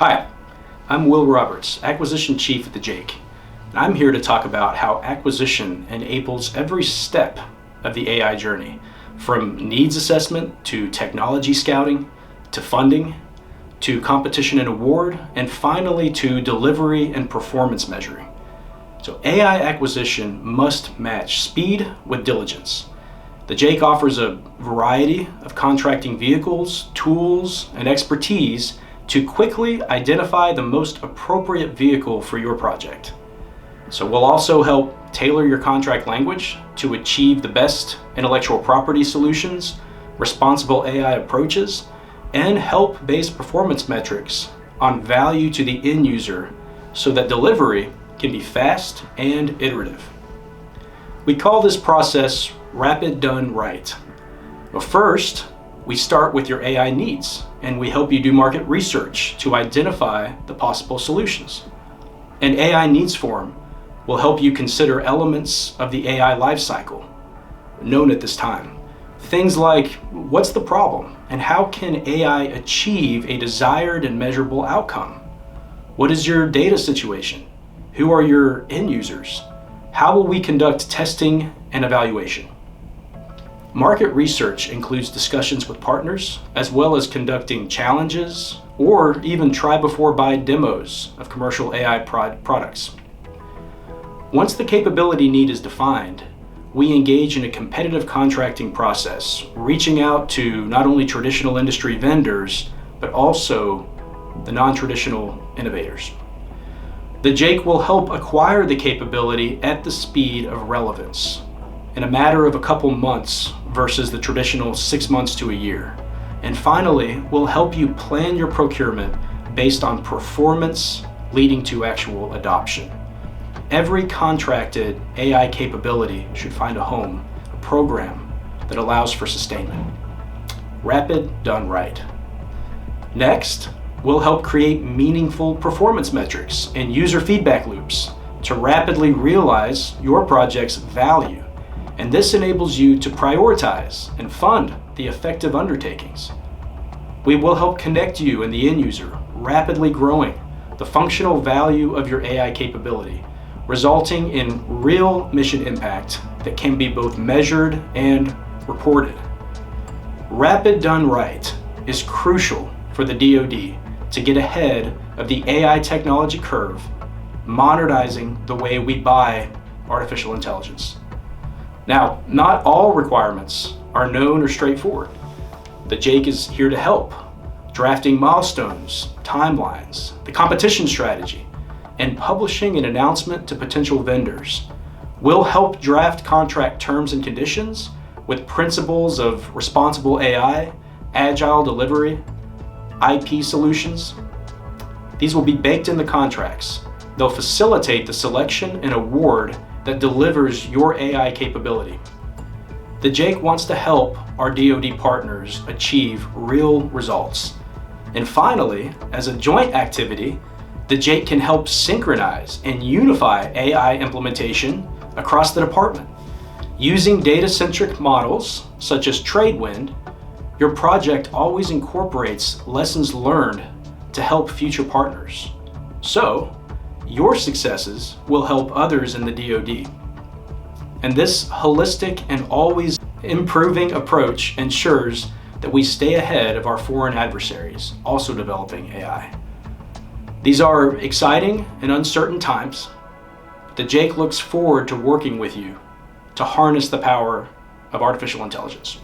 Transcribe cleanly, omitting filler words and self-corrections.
Hi, I'm Will Roberts, Acquisition Chief at the JAIC, and I'm here to talk about how acquisition enables every step of the AI journey, from needs assessment to technology scouting, to funding, to competition and award, and finally to delivery and performance measuring. So AI acquisition must match speed with diligence. The JAIC offers a variety of contracting vehicles, tools, and expertise to quickly identify the most appropriate vehicle for your project. So we'll also help tailor your contract language to achieve the best intellectual property solutions, responsible AI approaches, and help base performance metrics on value to the end user so that delivery can be fast and iterative. We call this process rapid done right. Well, first, we start with your AI needs, and we help you do market research to identify the possible solutions. An AI needs form will help you consider elements of the AI lifecycle known at this time. Things like, what's the problem and how can AI achieve a desired and measurable outcome? What is your data situation? Who are your end users? How will we conduct testing and evaluation? Market research includes discussions with partners, as well as conducting challenges or even try before buy demos of commercial AI products. Once the capability need is defined, we engage in a competitive contracting process, reaching out to not only traditional industry vendors, but also the non-traditional innovators. The JAIC will help acquire the capability at the speed of relevance, in a matter of a couple months versus the traditional 6 months to a year. And finally, we'll help you plan your procurement based on performance leading to actual adoption. Every contracted AI capability should find a home, a program that allows for sustainment. Rapid done right. Next, we'll help create meaningful performance metrics and user feedback loops to rapidly realize your project's value. And this enables you to prioritize and fund the effective undertakings. We will help connect you and the end user, rapidly growing the functional value of your AI capability, resulting in real mission impact that can be both measured and reported. Rapid done right is crucial for the DoD to get ahead of the AI technology curve, modernizing the way we buy artificial intelligence. Now, not all requirements are known or straightforward. The JAIC is here to help, drafting milestones, timelines, the competition strategy, and publishing an announcement to potential vendors. We'll help draft contract terms and conditions with principles of responsible AI, agile delivery, IP solutions. These will be baked in the contracts. They'll facilitate the selection and award that delivers your AI capability. The JAIC wants to help our DoD partners achieve real results. And finally, as a joint activity, the JAIC can help synchronize and unify AI implementation across the department. Using data-centric models such as Tradewind, your project always incorporates lessons learned to help future partners. So, your successes will help others in the DoD. And this holistic and always improving approach ensures that we stay ahead of our foreign adversaries, also developing AI. These are exciting and uncertain times. The JAIC looks forward to working with you to harness the power of artificial intelligence.